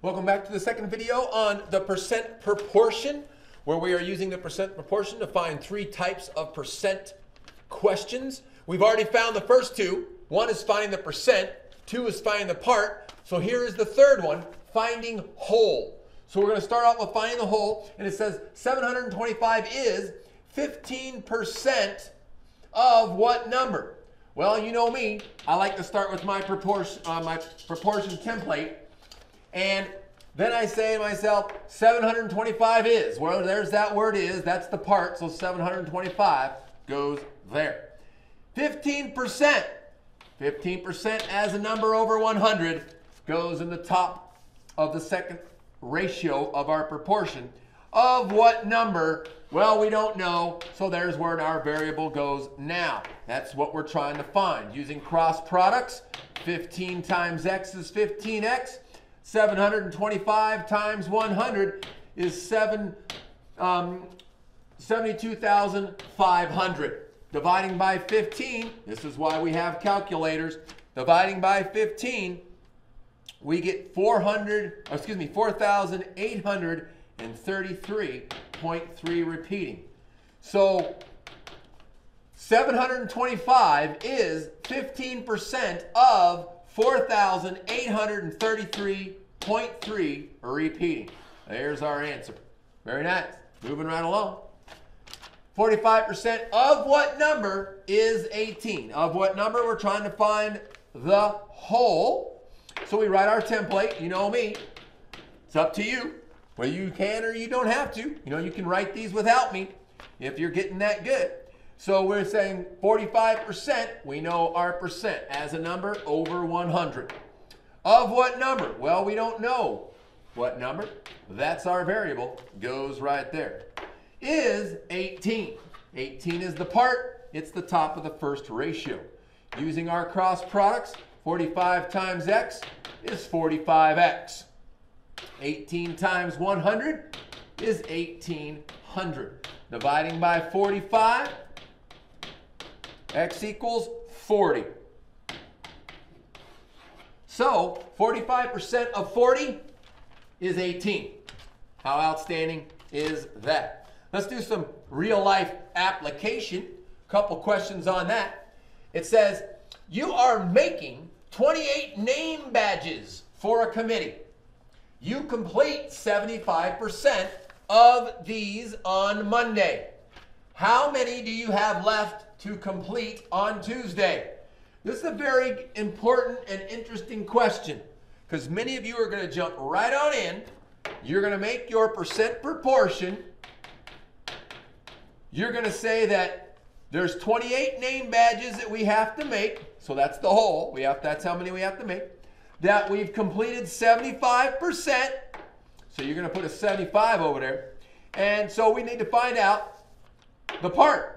Welcome back to the second video on the percent proportion, where we are using the percent proportion to find three types of percent questions. We've already found the first two. One is finding the percent, two is finding the part. So here is the third one, finding whole. So we're going to start off with finding the whole, and it says 725 is 15% of what number? Well, you know me, I like to start with my proportion template, and then I say to myself, 725 is, well, there's that word is, that's the part, so 725 goes there. 15%, 15% as a number over 100 goes in the top of the second ratio of our proportion. Of what number? Well, we don't know, so there's where our variable goes now. That's what we're trying to find. Using cross products, 15 times x is 15x. 725 times 100 is 72,500. Dividing by 15, this is why we have calculators. Dividing by 15, we get 4,833.3 repeating. So 725 is 15% of 4,833.3 repeating. There's our answer. Very nice. Moving right along. 45% of what number is 18? Of what number? We're trying to find the whole. So we write our template. You know me. It's up to you. Whether you can or you don't have to. You know, you can write these without me if you're getting that good. So we're saying 45%, we know our percent as a number over 100. Of what number? Well, we don't know what number. That's our variable. Goes right there. Is 18. 18 is the part. It's the top of the first ratio. Using our cross products, 45 times x is 45x. 18 times 100 is 1800. Dividing by 45, x equals 40. So 45% of 40 is 18. How outstanding is that? Let's do some real life application. Couple questions on that. It says, you are making 28 name badges for a committee. You complete 75% of these on Monday. How many do you have left to complete on Tuesday? This is a very important and interesting question because many of you are going to jump right on in. You're going to make your percent proportion. You're going to say that there's 28 name badges that we have to make. So that's the whole. That's how many we have to make. That we've completed 75%. So you're going to put a 75 over there. And so we need to find out the part.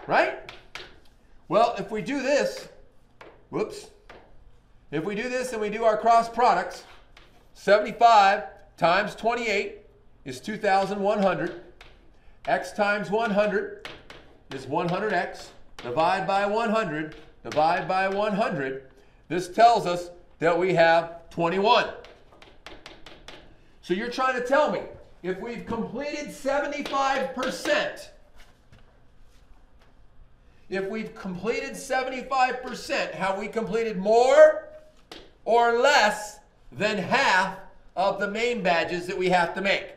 Right? Well, if we do this, if we do this and we do our cross products, 75 times 28 is 2,100. X times 100 is 100x. Divide by 100, divide by 100. This tells us that we have 21. So you're trying to tell me, if we've completed 75%, have we completed more or less than half of the name badges that we have to make?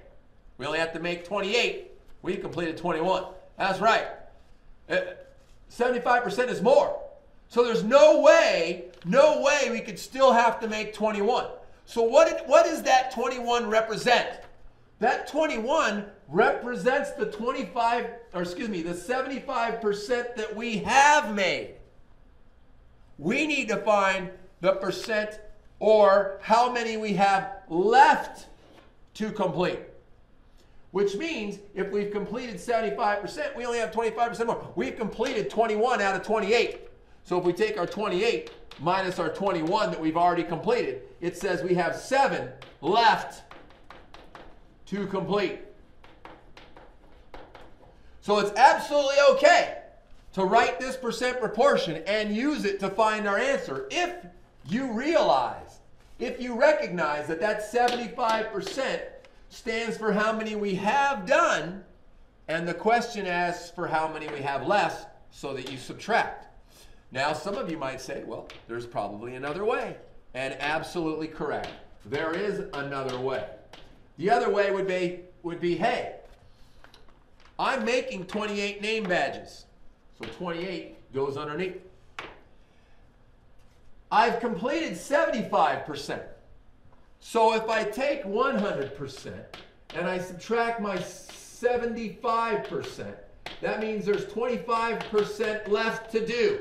We only have to make 28. We completed 21. That's right. 75% is more. So there's no way we could still have to make 21. So what does that 21 represent? That 21 represents the 75% that we have made. We need to find the percent or how many we have left to complete. Which means if we've completed 75%, we only have 25% more. We've completed 21 out of 28. So if we take our 28 minus our 21 that we've already completed, it says we have 7 left to complete. So it's absolutely okay to write this percent proportion and use it to find our answer if you realize if you recognize that that 75% stands for how many we have done, and the question asks for how many we have left, so that you subtract. Now, some of you might say, well, there's probably another way. And absolutely correct. There is another way. The other way would be, hey, I'm making 28 name badges. So 28 goes underneath. I've completed 75%. So if I take 100% and I subtract my 75%, that means there's 25% left to do.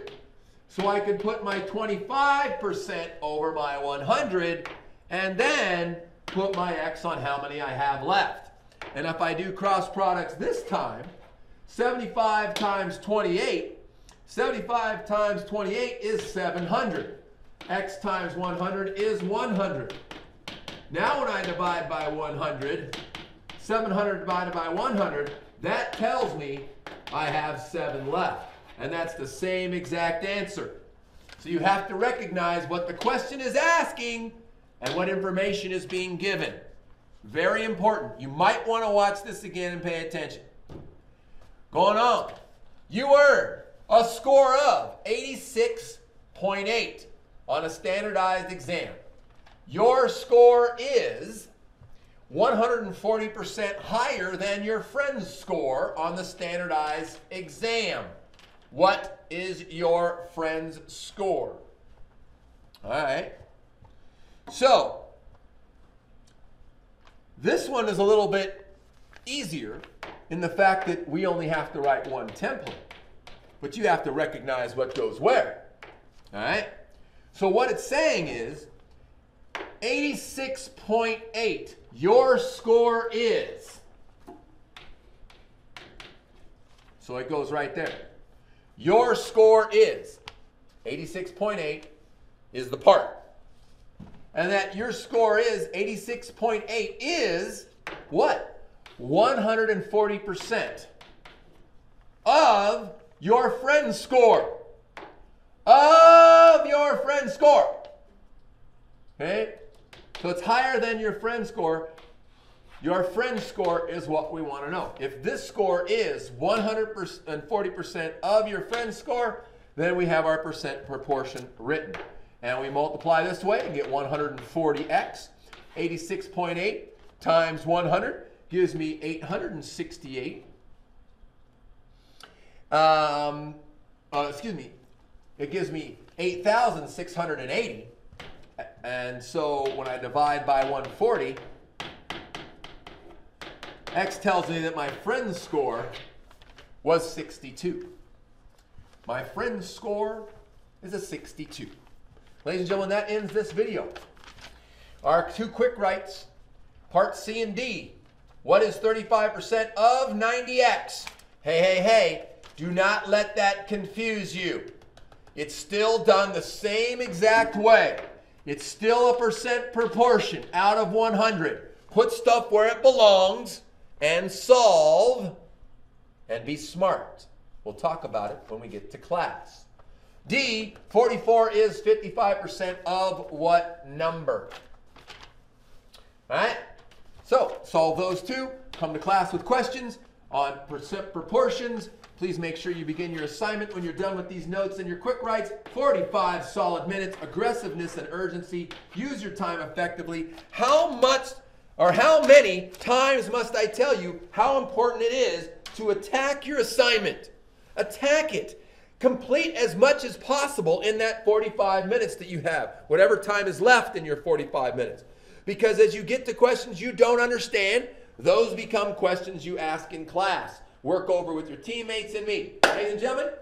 So I could put my 25% over my 100 and then put my X on how many I have left. And if I do cross products this time, 75 times 28, 75 times 28 is 700. X times 100 is 100. Now when I divide by 100, 700 divided by 100, that tells me I have 7 left. And that's the same exact answer. So you have to recognize what the question is asking and what information is being given. Very important. You might want to watch this again and pay attention. Going on. You earned a score of 86.8 on a standardized exam. Your score is 140% higher than your friend's score on the standardized exam. What is your friend's score? All right. So, this one is a little bit easier in the fact that we only have to write one template. But you have to recognize what goes where. All right. So what it's saying is 86.8. Your score is. So it goes right there. Your score is 86.8 is the part. And that your score is 86.8 is what? 140% of your friend's score. Of your friend's score. Okay? So it's higher than your friend's score. Your friend's score is what we want to know. If this score is 140% of your friend's score, then we have our percent proportion written. And we multiply this way and get 140x. 86.8 times 100 gives me 868. It gives me 8,680. And so when I divide by 140, X tells me that my friend's score was 62. My friend's score is a 62. Ladies and gentlemen, that ends this video. Our two quick writes, part C and D. What is 35% of 90x? Hey, hey, hey, do not let that confuse you. It's still done the same exact way. It's still a percent proportion out of 100. Put stuff where it belongs and solve and be smart. We'll talk about it when we get to class. D, 44 is 55% of what number? All right? So, solve those two. Come to class with questions on percent proportions. Please make sure you begin your assignment when you're done with these notes and your quick writes. 45 solid minutes, aggressiveness and urgency. Use your time effectively. How much or how many times must I tell you how important it is to attack your assignment? Attack it. Complete as much as possible in that 45 minutes that you have, whatever time is left in your 45 minutes. Because as you get to questions you don't understand, those become questions you ask in class. Work over with your teammates and me. Ladies and gentlemen,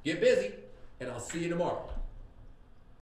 get busy, and I'll see you tomorrow.